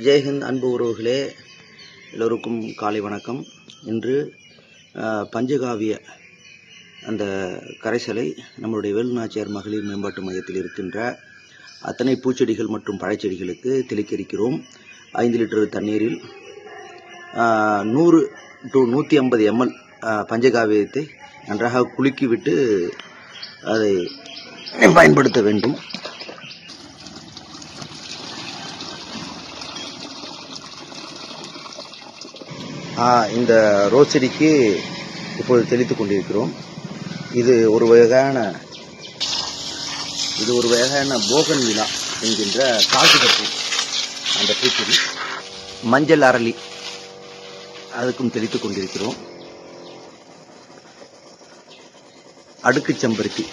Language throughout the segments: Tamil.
ஜெய்ஹிந்த் அன்பு உறவுகளே, எல்லோருக்கும் காலை வணக்கம். இன்று பஞ்சகாவிய அந்த கரைசலை நம்மளுடைய வேலுநாச்சியார் மகளிர் மேம்பாட்டு மையத்தில் இருக்கின்ற அத்தனை பூச்செடிகள் மற்றும் பழச்செடிகளுக்கு தெளிக்க இருக்கிறோம். 5 லிட்டர் தண்ணீரில் 100 to 150 ml பஞ்சகாவியத்தை நன்றாக குலுக்கிவிட்டு அதை பயன்படுத்த வேண்டும். இந்த ரோஸ் செடிக்கு இப்பொழுது தெளித்து கொண்டிருக்கிறோம். இது ஒரு வகையான போகன் விழா என்கின்ற காகிதப்பூ, அந்த பூச்செடி. மஞ்சள் அரளி, அதுக்கும் தெளித்து கொண்டிருக்கிறோம். அடுக்கு செம்பருத்தி,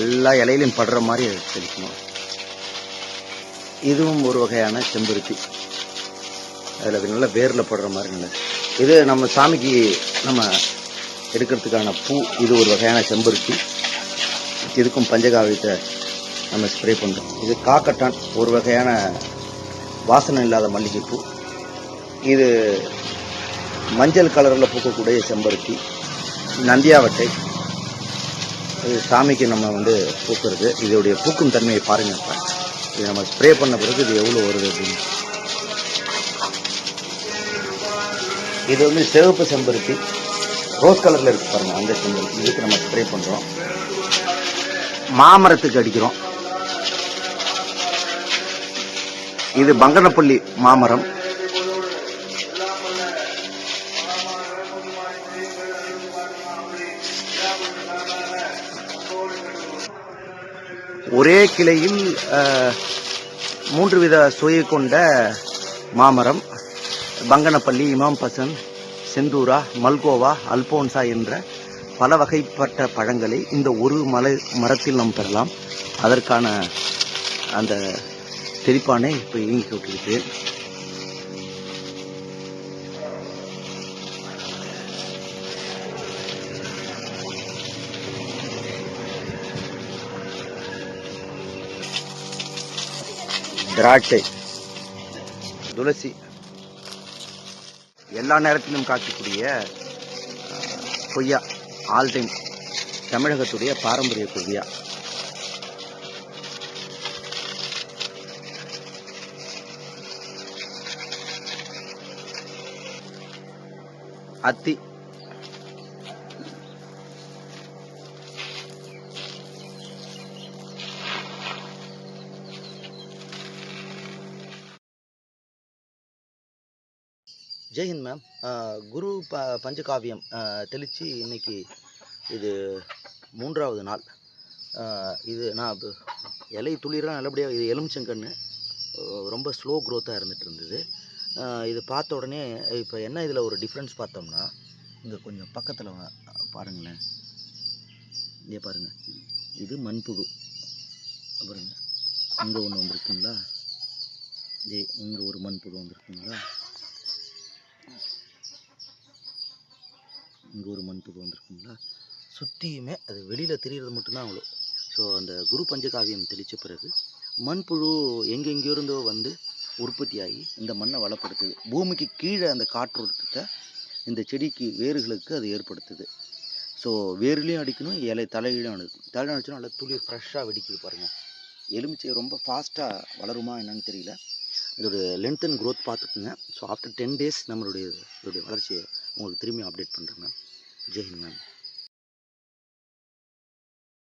எல்லா இலையிலையும் படுற மாதிரி தெளிக்கணும். இதுவும் ஒரு வகையான செம்பருத்தி, அதில் நல்ல வேரில் படுற மாதிரி நல்லது. இது நம்ம சாமிக்கு நம்ம எடுக்கிறதுக்கான பூ. இது ஒரு வகையான செம்பருத்தி. இதுக்கும் பஞ்சகாவியத்தை நம்ம ஸ்ப்ரே பண்ணுறோம். இது காக்கட்டான், ஒரு வகையான வாசனை இல்லாத மல்லிகைப்பூ. இது மஞ்சள் கலரில் பூக்கக்கூடிய செம்பருத்தி. நந்தியாவட்டை, இது சாமிக்கு நம்ம பூக்கிறது. இதோடைய பூக்கும் தன்மையை பாருங்கள். இது நம்ம ஸ்ப்ரே பண்ண பிறகு இது எவ்வளோ வருது அப்படின்னு. இது சிவப்பு செம்பருத்தி, ரோஸ் கலரில் இருக்கு பாருங்க, அந்த செம்பருத்தி. இதுக்கு நம்ம ஸ்ப்ரே பண்ணுறோம். மாமரத்துக்கு அடிக்கிறோம். இது பங்கனப்பள்ளி மாமரம். ஒரே கிளையில் 3 வித சுவை கொண்ட மாமரம். பங்கனப்பள்ளி, இமாம் பசந்த், செந்தூரா, மல்கோவா, அல்போன்சா என்ற பல வகைப்பட்ட பழங்களை இந்த ஒரு மரத்தில் நாம் பெறலாம். அதற்கான அந்த தெளிப்பானை இப்போ இயங்கி கொண்டிருக்கிறேன். திராட்சை, துளசி, எல்லா நேரத்திலும் காய்க்கக்கூடிய கொய்யா, ஆல் டைம் தமிழகத்துடைய பாரம்பரிய கொய்யா. அத்தி, ஜெய்ஹிந்த் மேம். குரு பஞ்சகாவியம் தெளித்து இன்னைக்கு இது 3வது நாள். இது நான் இலை துளிரெலாம் நல்லபடியாக, இது எலுமிச்சங்கன்று ரொம்ப ஸ்லோ க்ரோத்தாக இருந்துகிட்டு. இது பார்த்த உடனே இப்போ என்ன இதில் ஒரு டிஃப்ரென்ஸ் பார்த்தோம்னா, இங்கே கொஞ்சம் பக்கத்தில் பாருங்களேன். இங்கே பாருங்கள், இது மண்புழு பாருங்க. இங்கே ஒன்று வந்துருக்குங்களா, இங்கே ஒரு மண்புழு வந்துருக்குங்களா, இங்கே ஒரு மண்புழு வந்துருக்குங்களா. சுற்றியுமே அது வெளியில் தெரிகிறது மட்டும்தான் அவ்வளோ. ஸோ அந்த குரு பஞ்சகாவியம் தெளித்த பிறகு மண்புழு எங்கெங்கேயோ இருந்தோ உற்பத்தியாகி இந்த மண்ணை வளப்படுத்துது. பூமிக்கு கீழே அந்த காற்றோட்டத்தை இந்த செடிக்கு வேர்களுக்கு அது ஏற்படுத்துது. ஸோ வேர்லேயும் அடிக்கணும், இலை தலையிலும் அடிக்கணும். தலையிலும் அடிச்சோன்னா நல்லா துளி ஃப்ரெஷ்ஷாக வெடிக்குது பாருங்கள். எலுமிச்சை ரொம்ப ஃபாஸ்ட்டாக வளருமா என்னன்னு தெரியல. இதோட லென்த் அண்ட் க்ரோத் பார்த்துக்குங்க. ஸோ ஆஃப்டர் 10 days நம்மளுடைய இதோடைய வளர்ச்சியை உங்களுக்கு திரும்பி அப்டேட் பண்ணுறேன் மேம். ஜெய்ஹிந்த் மேம்.